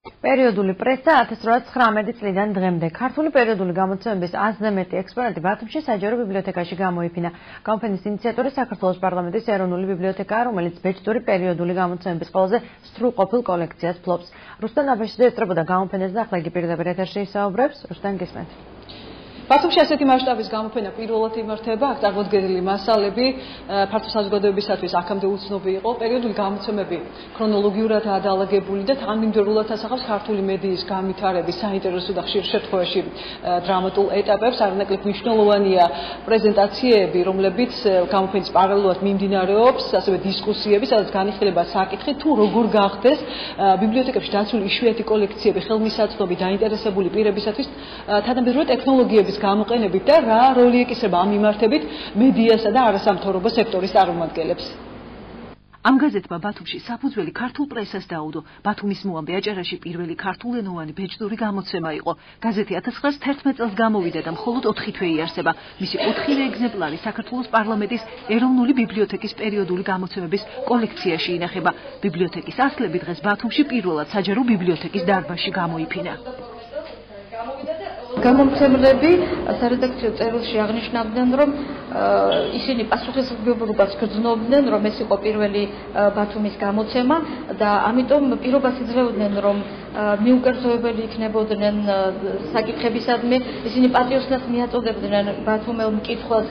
პერიოდული პრესა 1819 წლიდან დღემდე. ქართული პერიოდული გამოცემების 100-ზე მეტი ექსპონატი ბათუმში საჯარო ბიბლიოთეკაში გამოიფინა. გამოფენის ინიციატორი საქართველოს პარლამენტის ეროვნული ბიბლიოთეკაა, რომელიც ბეჭდური პერიოდული გამოცემების ყველაზე სრულყოფილ კოლექციას ფლობს. რუსტან აბაშიძე ესწრებოდა გამოფენას და ახლა იგი პირდაპირ ეთერში ისაუბრებს. რუსტან, გისმენთ. ბათუმში ასეთი მასშტაბის გამოფენა პირველად იმართება, აქ წარმოდგენილი მასალები ფართო საზოგადოებისათვის აქამდე უცნობი იყო. პერიოდული გამოცემები ქრონოლოგიურადაა დაალაგებული და თანმიმდევრულად ასახავს ქართული მედიის განვითარების საინტერესო და ხშირ შემთხვევაში დრამატულ ეტაპებს. არანაკლებ მნიშვნელოვანია პრეზენტაციები, რომლებიც გამოფენის პარალელურად მიმდინარეობს, ასევე დისკუსიები, სადაც განიხილება საკითხი, თუ როგორ გახდეს ბიბლიოთეკებში დაცული იშვიათი კოლექციები ხელმისაწვდომი დაინტერესებული პირებისათვის თანამედროვე ტექნოლოგიების გამოყენებით და რა როლი ეკისრება ამ მიმართებით მედიასა და არასამთავრობო სექტორის წარმომადგენლებს. ამ გაზეთმა ბათუმში საფუძველი ქართულ პრესას დაუდო. ბათუმის მოამბე აჭარაში პირველი ქართულენოვანი ბეჭდური გამოცემა იყო. გაზეთი 1911 წელს გამოვიდა და მხოლოდ 4 თვე იარსება. მისი 4 ეგზემპლარი საქართველოს პარლამენტის ეროვნული ბიბლიოთეკის პერიოდული გამოცემების კოლექციაში ინახება. ბიბლიოთეკის ასლები დღეს ბათუმში პირველად საჯარო ბიბლიოთეკის დარბაზში გამოიფინა. გამომცემლები სარედაქციო წერილში აღნიშნავდნენ, რომ ისინი პასუხისმგებლობას გრძნობდნენ, რომ ეს იყო პირველი ბათუმის გამოცემა და ამიტომ პირობას იძლეოდნენ, რომ მიუკერძოებელი იქნებოდნენ საკითხებისადმი. ისინი პატიოსნას მიაწოდებდნენ ბათუმელ მკითხვას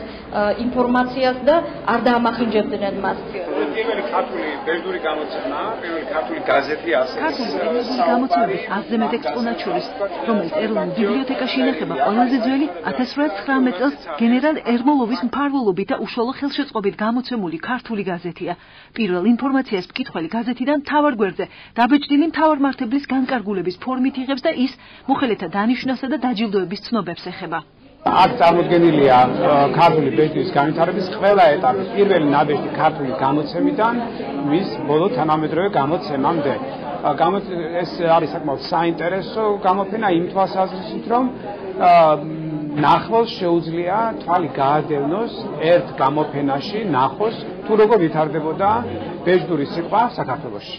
ინფორმაციას და არ დაამახინჯებდნენ მას. პირველი ქართული ბეჭდური გამოცემა, პირველი ქართული გაზეთი ასე. ქართული ბეჭდური გამოცემების 100-ზე მეტ ექსპონატ შორის, რომელიც ეროვნულ ბიბლიოთეკაში ინახება, ყველაზე ძველი 1819 წელს გენერალ ერმოლოვის მფარველობით და უშუალო ხელშეწყობით გამოცემული ქართული გაზეთია. პირველ ინფორმაციას მკითხველი გაზეთიდან მთავარ გვერდზე დაბეჭდილი მთავარმართებლის განკარგულების ფორმით იღებს და ის მოხელეთა დანიშვნასა და დაჯილდოების ცნობებს ეხება. აქ წარმოდგენილია ქართული ბეჭდვის განვითარების ყველა ეტაპი, პირველი ნაბეჭდი ქართული გამოცემიდან მის ბოლო თანამედროვე გამოცემამდე. ეს არის საკმაოდ საინტერესო გამოფენა იმ თვალსაზრისით, რომ ნახვალს შეუძლია თვალი გაადევნოს ერთ გამოფენაში, ნახოს თუ როგორ ვითარდებოდა ბეჭდური სიტყვა საქართველოში.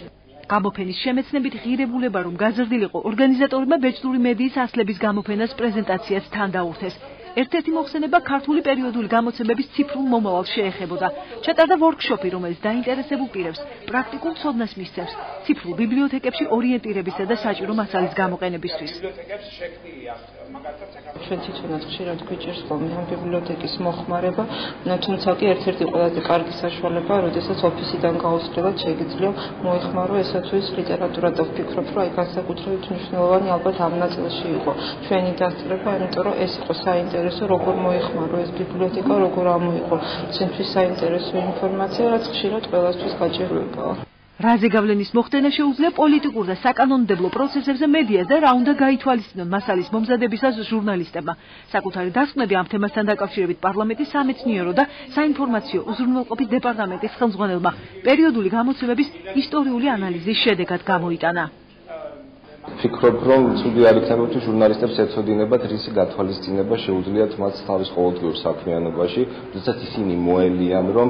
გამოფენის შემეცნებით ღირებულება, რომ გაზრდილიყო ორგანიზატორებმა ბეჭდური მედიის ასლების გამოფენას პრეზენტაციას თან დაურთეს. ერთ-ერთი მოხსენება ქართული პერიოდული გამოცემების ციფრულ მომავალს შეეხებოდა. ჩატარდა ვორქშოპი, რომელიც დაინტერესებულ პირებს პრაქტიკულ ცოდნას მისცემს ციფრულ ბიბლიოთეკებში ორიენტირებისა და საჭირო მასალის გამოყენებისთვის. ჩვენ თვითონაც ხშირად გვიჭირს ხოლმე ამ ბიბლიოთეკის მოხმარება, თუმცა კი ერთ-ერთი ყველაზე კარგი საშუალებაა, როდესაც ოფისიდან გაუსვლელად შეგიძლია მოეხმარო ესა თუ ის ლიტერატურა და ვფიქრობ, რომ აი განსაკუთრებით მნიშვნელოვანი ალბათ ამ ნაწილში იყო ჩვენი დასწრება, იმიტომ რომ ეს იყო საინტერესო, როგორ მოეხმარო ეს ბიბლიოთეკა, როგორ ამოიღო ჩვენთვის საინტერესო ინფორმაცია, რაც ხშირად ყველასთვის გაჭირვებაა. რაზე გავლენის მოხდენა შეუძლია პოლიტიკურ და საკანონმდებლო პროცესებზე მედიას და რა უნდა გაითვალისწინონ მასალის მომზადებისას ჟურნალისტებმა. საკუთარი დასკვნები ამ თემასთან დაკავშირებით პარლამენტის სამეცნიერო და საინფორმაციო უზრუნველყოფის დეპარტამენტის ხელმძღვანელმა პერიოდული გამოცემების ისტორიული ანალიზის შედეგად გამოიტანა. ვფიქრობ, რომ ცუდი არ იქნება თუ ჟურნალისტებს ეცოდინებათ რისი გათვალისწინება შეუძლიათ მათ თავის ყოველდღიურ საქმიანობაში, როდესაც ისინი მოელიან, რომ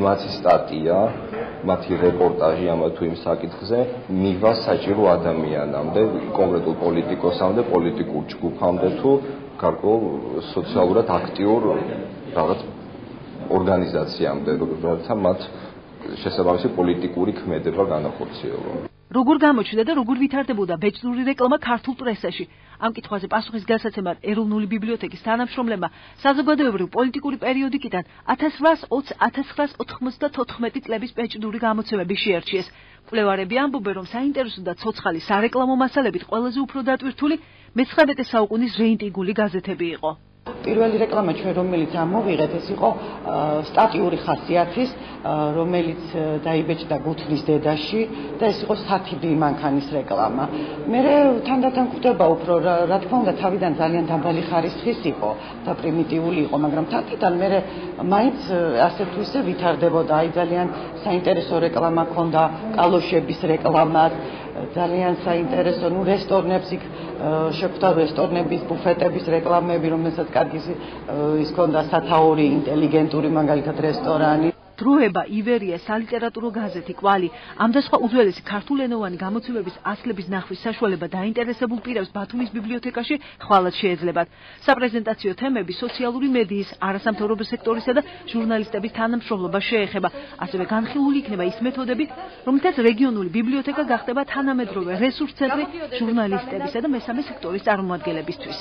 მათი სტატია, მათი რეპორტაჟი ამ თუ იმ საკითხზე მივა საჭირო ადამიანამდე, კონკრეტულ პოლიტიკოსამდე, პოლიტიკურ ჯგუფამდე თუ გარკვეულ სოციალურად აქტიურ რაღაც ორგანიზაციამდე, რომელთა მათ შესაბამისი პოლიტიკური ქმედება განახორციელონ. როგორ გამოჩნდა და როგორ ვითარდებოდა ბეჭდური რეკლამა ქართულ პრესაში? ამ კითხვაზე პასუხის გასაცემად ეროვნული ბიბლიოთეკის თანამშრომლებმა საზოგადოებრივ-პოლიტიკური პერიოდიკიდან 1800-1994 წლების ბეჭდური გამოცემები შეარჩიეს. მკვლევარები ამბობენ, რომ საინტერესო და ცოცხალი სარეკლამო მასალებით ყველაზე უფრო დატვირთული მე-19 საუკუნის რეიტინგული გაზეთები იყო. პირველი რეკლამა ჩვენ რომელიც ამოვიღეთ, ეს იყო სტატიური ხასიათის, რომელიც დაიბეჭდა გუთრის დედაში და ეს იყო სათიბი მანქანის რეკლამა. მე თანდათან ხვდება უფრო, რა თქმა უნდა, თავიდან ძალიან დაბალი ხარისხის იყო და პრიმიტიული იყო, მაგრამ თანდათან მე მაინც ასე თუ ისე ვითარდებოდა. აი ძალიან საინტერესო რეკლამა ქონდა, კალოშების რეკლამას, ძალიან საინტერესო, რესტორნებს იქ შეხვდა რესტორნების, ბუფეტების რეკლამები, რომელსაც კარგი ის ქონდა სათაური, ინტელიგენტური მაგალითად რესტორანი. დროება, ივერია, სალიტერატურო გაზეთი, კვალი, ამ და სხვა უძველესი ქართულენოვანი გამოცემების ასლების ნახვის საშუალება დაინტერესებულ პირებს ბათუმის ბიბლიოთეკაში ხვალად შეეძლებათ. საპრეზენტაციო თემები სოციალური მედიის, არასამთავრობო სექტორისა და ჟურნალისტების თანამშრომლობას შეეხება. ასევე განხილული იქნება ის მეთოდები, რომლითაც რეგიონული ბიბლიოთეკა გახდება თანამედროვე რესურს ცენტრი ჟურნალისტებისა და მესამე სექტორის წარმომადგენლებისთვის.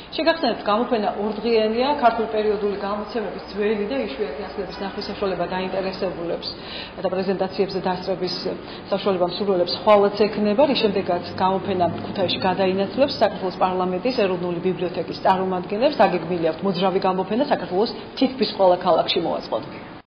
შეგახსენებთ, გამოფენა ორდღიენია, ქართულ პერიოდული გამოცემების ძველი და იშვიათი ასლების ნახვის საშუალება დაინტერესებულებს და პრეზენტაციებზე დასწრების საშუალება მსურველებს ხვალაც ექნება. რის შემდეგაც გამოფენა ქუთაისში გადაინაცვლებს საქართველოს პარლამენტის ეროვნული ბიბლიოთეკის წარმომადგენლებს. დაგეგმილი აქვთ მოძრავი გამოფენა საქართველოს თითქმის ყველა ქალაქში მოაწყოთ.